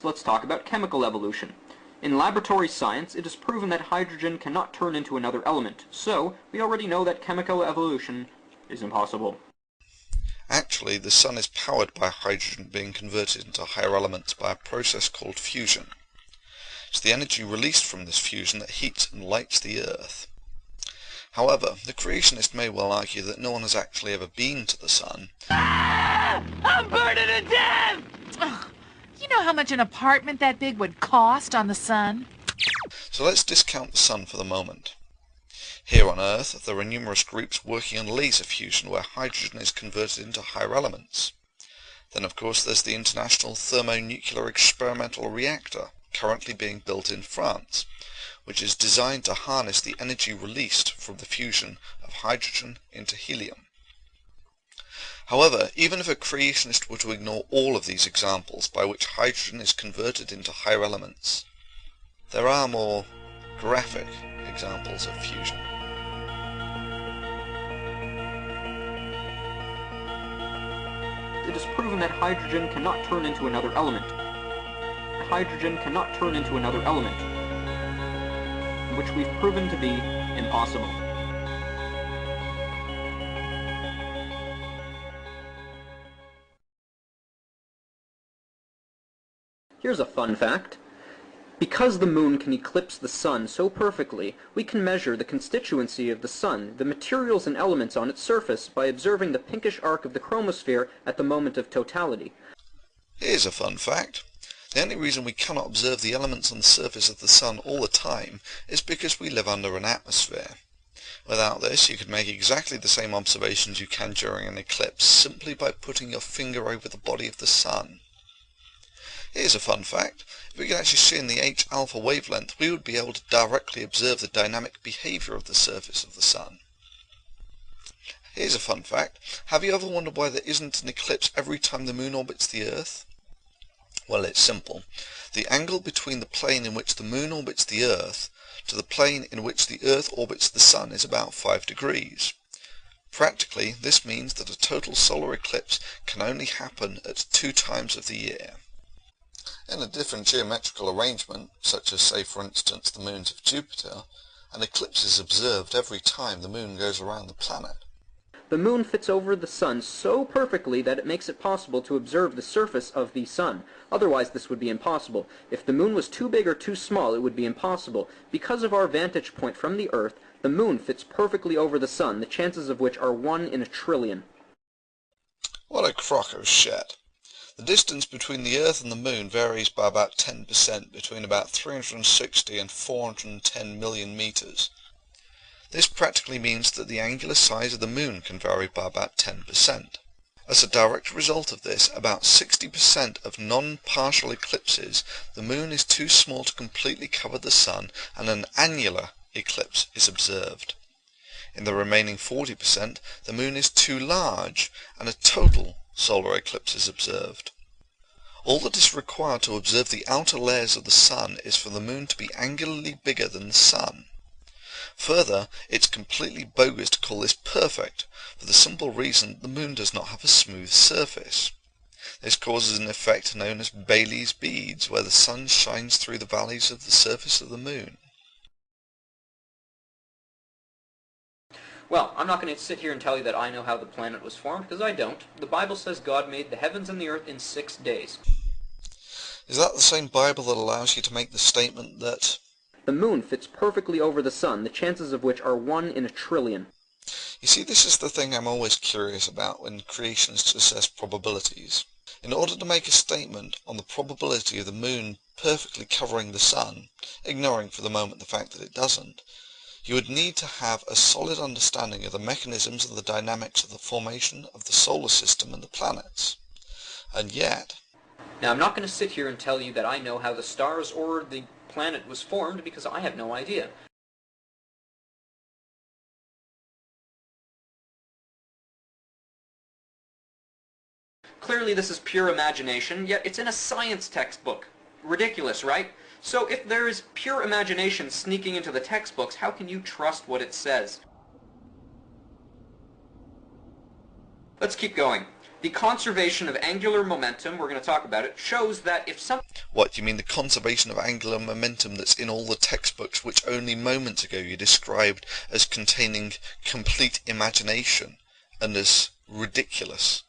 let's talk about chemical evolution. In laboratory science, it is proven that hydrogen cannot turn into another element, so we already know that chemical evolution is impossible. Actually, the Sun is powered by hydrogen being converted into higher elements by a process called fusion. It's the energy released from this fusion that heats and lights the Earth. However, the creationist may well argue that no one has actually ever been to the Sun. Ah! I'm burning to death! Ugh. You know how much an apartment that big would cost on the Sun? So let's discount the Sun for the moment. Here on Earth, there are numerous groups working on laser fusion where hydrogen is converted into higher elements. Then of course there's the International Thermonuclear Experimental Reactor, currently being built in France, which is designed to harness the energy released from the fusion of hydrogen into helium. However, even if a creationist were to ignore all of these examples by which hydrogen is converted into higher elements, there are more graphic examples of fusion. It is proven that hydrogen cannot turn into another element. Hydrogen cannot turn into another element, which we've proven to be impossible. Here's a fun fact. Because the moon can eclipse the sun so perfectly, we can measure the constituency of the sun, the materials and elements on its surface, by observing the pinkish arc of the chromosphere at the moment of totality. Here's a fun fact. The only reason we cannot observe the elements on the surface of the sun all the time is because we live under an atmosphere. Without this, you could make exactly the same observations you can during an eclipse simply by putting your finger over the body of the sun. Here's a fun fact. If we could actually see in the H-alpha wavelength, we would be able to directly observe the dynamic behavior of the surface of the sun. Here's a fun fact. Have you ever wondered why there isn't an eclipse every time the moon orbits the Earth? Well, it's simple. The angle between the plane in which the moon orbits the Earth to the plane in which the Earth orbits the sun is about 5 degrees. Practically, this means that a total solar eclipse can only happen at 2 times of the year. In a different geometrical arrangement, such as, say for instance, the moons of Jupiter, an eclipse is observed every time the moon goes around the planet. The moon fits over the sun so perfectly that it makes it possible to observe the surface of the sun. Otherwise, this would be impossible. If the moon was too big or too small, it would be impossible. Because of our vantage point from the Earth, the moon fits perfectly over the sun, the chances of which are 1 in a trillion. What a crock of shit. The distance between the Earth and the Moon varies by about 10%, between about 360 and 410 million meters. This practically means that the angular size of the Moon can vary by about 10%. As a direct result of this, about 60% of non-partial eclipses, the Moon is too small to completely cover the Sun, and an annular eclipse is observed. In the remaining 40%, the Moon is too large, and a total solar eclipse is observed. All that is required to observe the outer layers of the Sun is for the Moon to be angularly bigger than the Sun. Further, it's completely bogus to call this perfect, for the simple reason that the Moon does not have a smooth surface. This causes an effect known as Bailey's beads, where the Sun shines through the valleys of the surface of the Moon. Well, I'm not going to sit here and tell you that I know how the planet was formed, because I don't. The Bible says God made the heavens and the earth in 6 days. Is that the same Bible that allows you to make the statement that the moon fits perfectly over the sun, the chances of which are 1 in a trillion? You see, this is the thing I'm always curious about when creationists assess probabilities. In order to make a statement on the probability of the moon perfectly covering the sun, ignoring for the moment the fact that it doesn't, you would need to have a solid understanding of the mechanisms and the dynamics of the formation of the solar system and the planets. And yet... Now, I'm not going to sit here and tell you that I know how the stars or the planet was formed, because I have no idea. Clearly this is pure imagination, yet it's in a science textbook. Ridiculous, right? So if there is pure imagination sneaking into the textbooks, how can you trust what it says? Let's keep going. The conservation of angular momentum, we're going to talk about it, shows that if some... What, you mean the conservation of angular momentum that's in all the textbooks which only moments ago you described as containing complete imagination and as ridiculous?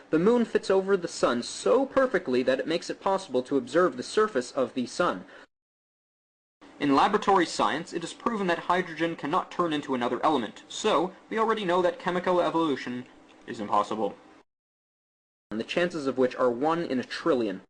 The moon fits over the sun so perfectly that it makes it possible to observe the surface of the sun. In laboratory science, it is proven that hydrogen cannot turn into another element, so we already know that chemical evolution is impossible, and the chances of which are 1 in a trillion.